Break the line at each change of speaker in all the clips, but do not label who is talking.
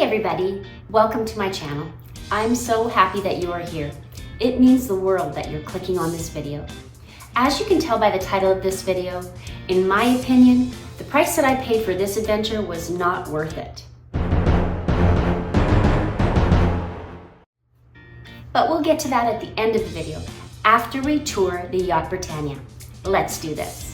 Hey everybody, welcome to my channel. I'm so happy that you are here. It means the world that you're clicking on this video. As you can tell by the title of this video, in my opinion, the price that I paid for this adventure was not worth it. But we'll get to that at the end of the video, after we tour the Yacht Britannia. Let's do this.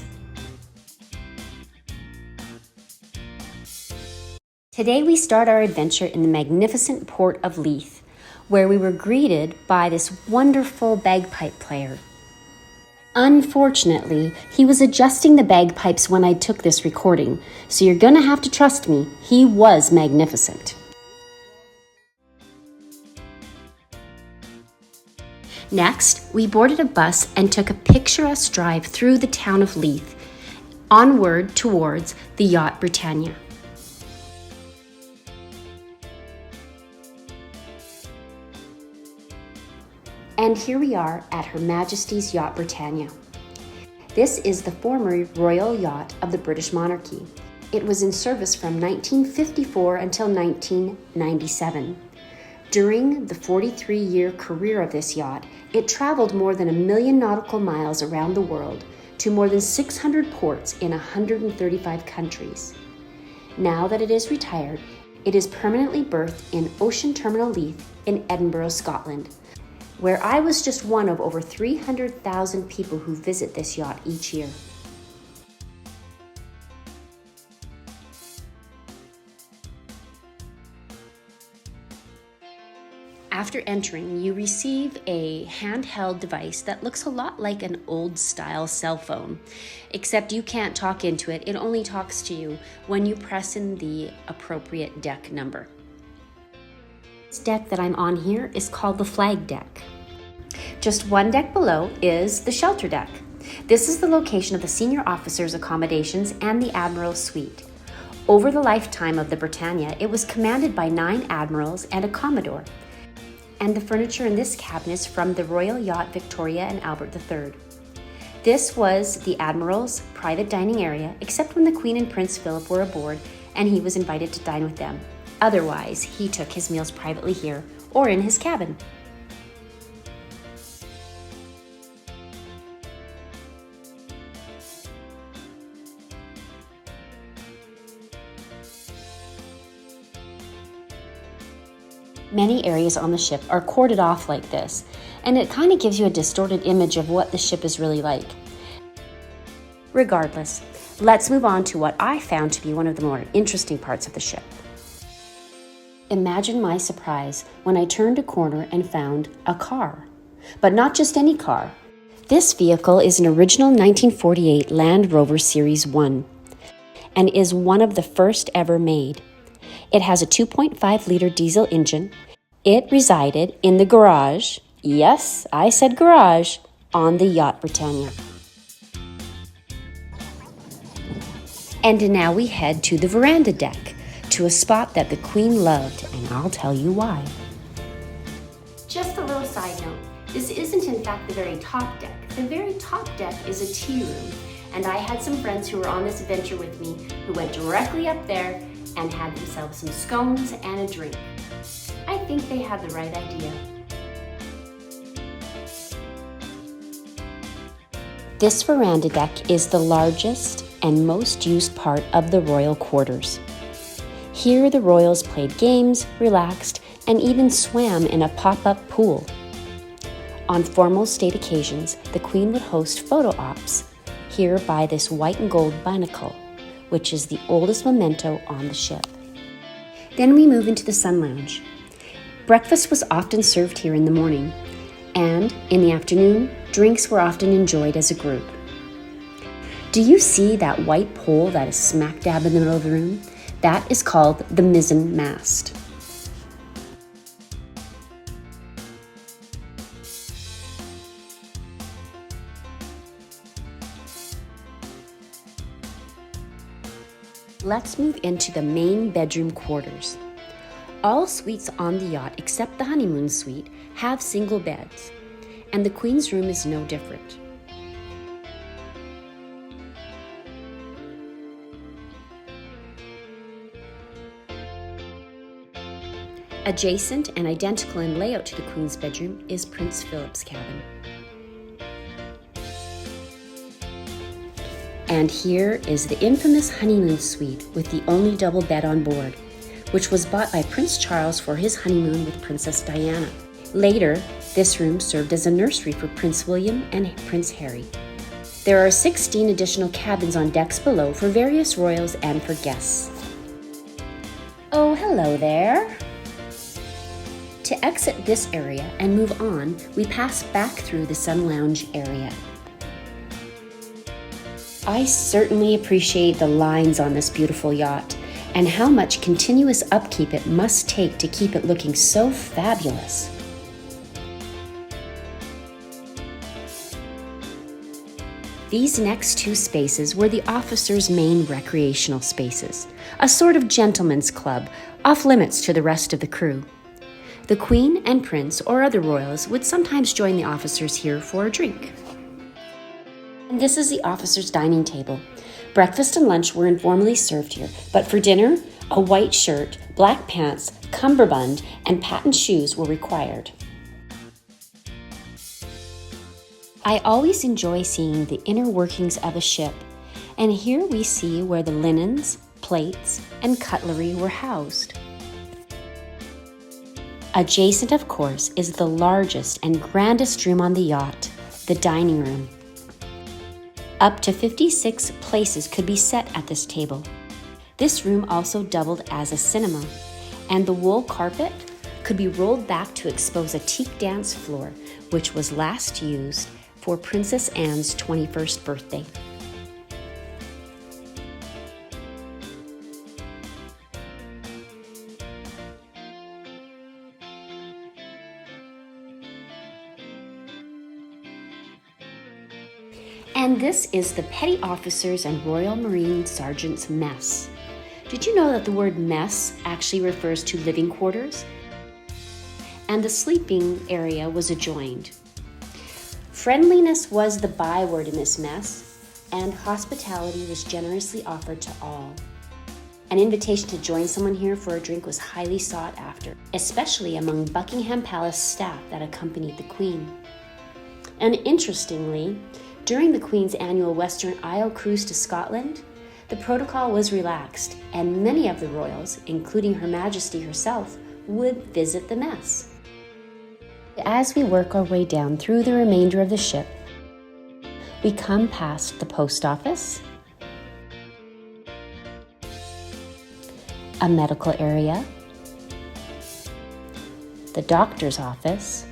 Today we start our adventure in the magnificent port of Leith, where we were greeted by this wonderful bagpipe player. Unfortunately, he was adjusting the bagpipes when I took this recording, so you're gonna have to trust me, he was magnificent. Next, we boarded a bus and took a picturesque drive through the town of Leith, onward towards the Yacht Britannia. And here we are at Her Majesty's Yacht Britannia. This is the former royal yacht of the British monarchy. It was in service from 1954 until 1997. During the 43-year career of this yacht, it traveled more than 1 million nautical miles around the world to more than 600 ports in 135 countries. Now that it is retired, it is permanently berthed in Ocean Terminal Leith in Edinburgh, Scotland, where I was just one of over 300,000 people who visit this yacht each year. After entering, you receive a handheld device that looks a lot like an old-style cell phone, except you can't talk into it. It only talks to you when you press in the appropriate deck number. This deck that I'm on here is called the flag deck. Just one deck below is the shelter deck. This is the location of the senior officers' accommodations and the admiral's suite. Over the lifetime of the Britannia, it was commanded by 9 admirals and a commodore. And the furniture in this cabin is from the Royal Yacht Victoria and Albert III. This was the admiral's private dining area, except when the Queen and Prince Philip were aboard and he was invited to dine with them. Otherwise, he took his meals privately here or in his cabin. Many areas on the ship are corded off like this, and it kind of gives you a distorted image of what the ship is really like. Regardless, let's move on to what I found to be one of the more interesting parts of the ship. Imagine my surprise when I turned a corner and found a car. But not just any car. This vehicle is an original 1948 Land Rover Series 1 and is one of the first ever made. It has a 2.5-liter diesel engine. It resided in the garage, yes, I said garage, on the Yacht Britannia. And now we head to the veranda deck, to a spot that the Queen loved, and I'll tell you why. Just a little side note, this isn't in fact the very top deck. The very top deck is a tea room, and I had some friends who were on this adventure with me who went directly up there and had themselves some scones and a drink. I think they had the right idea. This veranda deck is the largest and most used part of the royal quarters. Here the royals played games, relaxed, and even swam in a pop-up pool. On formal state occasions, the Queen would host photo ops here by this white and gold binnacle, which is the oldest memento on the ship. Then we move into the sun lounge. Breakfast was often served here in the morning, and in the afternoon, drinks were often enjoyed as a group. Do you see that white pole that is smack dab in the middle of the room? That is called the mizzen mast. Let's move into the main bedroom quarters. All suites on the yacht, except the honeymoon suite, have single beds, and the Queen's room is no different. Adjacent and identical in layout to the Queen's bedroom is Prince Philip's cabin. And here is the infamous honeymoon suite with the only double bed on board, which was bought by Prince Charles for his honeymoon with Princess Diana. Later, this room served as a nursery for Prince William and Prince Harry. There are 16 additional cabins on decks below for various royals and for guests. Oh, hello there! To exit this area and move on, we pass back through the Sun Lounge area. I certainly appreciate the lines on this beautiful yacht and how much continuous upkeep it must take to keep it looking so fabulous. These next two spaces were the officers' main recreational spaces, a sort of gentleman's club, off limits to the rest of the crew. The Queen and Prince or other royals would sometimes join the officers here for a drink. And this is the officers' dining table. Breakfast and lunch were informally served here, but for dinner, a white shirt, black pants, cummerbund, and patent shoes were required. I always enjoy seeing the inner workings of a ship, and here we see where the linens, plates, and cutlery were housed. Adjacent, of course, is the largest and grandest room on the yacht, the dining room. Up to 56 places could be set at this table. This room also doubled as a cinema, and the wool carpet could be rolled back to expose a teak dance floor, which was last used for Princess Anne's 21st birthday. And this is the Petty Officers and Royal Marine Sergeants' Mess. Did you know that the word mess actually refers to living quarters? And the sleeping area was adjoined. Friendliness was the byword in this mess, and hospitality was generously offered to all. An invitation to join someone here for a drink was highly sought after, especially among Buckingham Palace staff that accompanied the Queen. And interestingly, during the Queen's annual Western Isle cruise to Scotland, the protocol was relaxed, and many of the royals, including Her Majesty herself, would visit the mess. As we work our way down through the remainder of the ship, we come past the post office, a medical area, the doctor's office,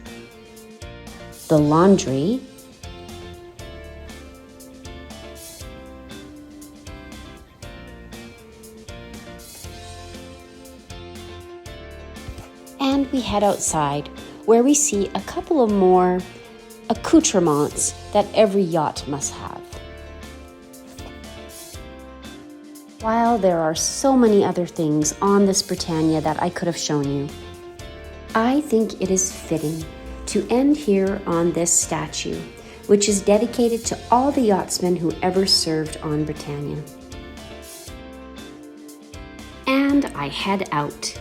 the laundry, and we head outside where we see a couple of more accoutrements that every yacht must have. While there are so many other things on this Britannia that I could have shown you, I think it is fitting to end here on this statue, which is dedicated to all the yachtsmen who ever served on Britannia. And I head out.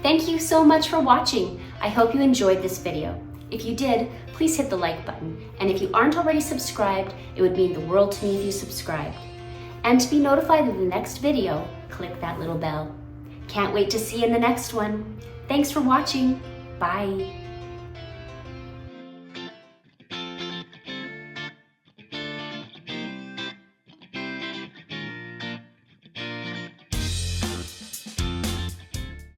Thank you so much for watching. I hope you enjoyed this video. If you did, please hit the like button. And if you aren't already subscribed, it would mean the world to me if you subscribed. And to be notified of the next video, click that little bell. Can't wait to see you in the next one. Thanks for watching. Bye.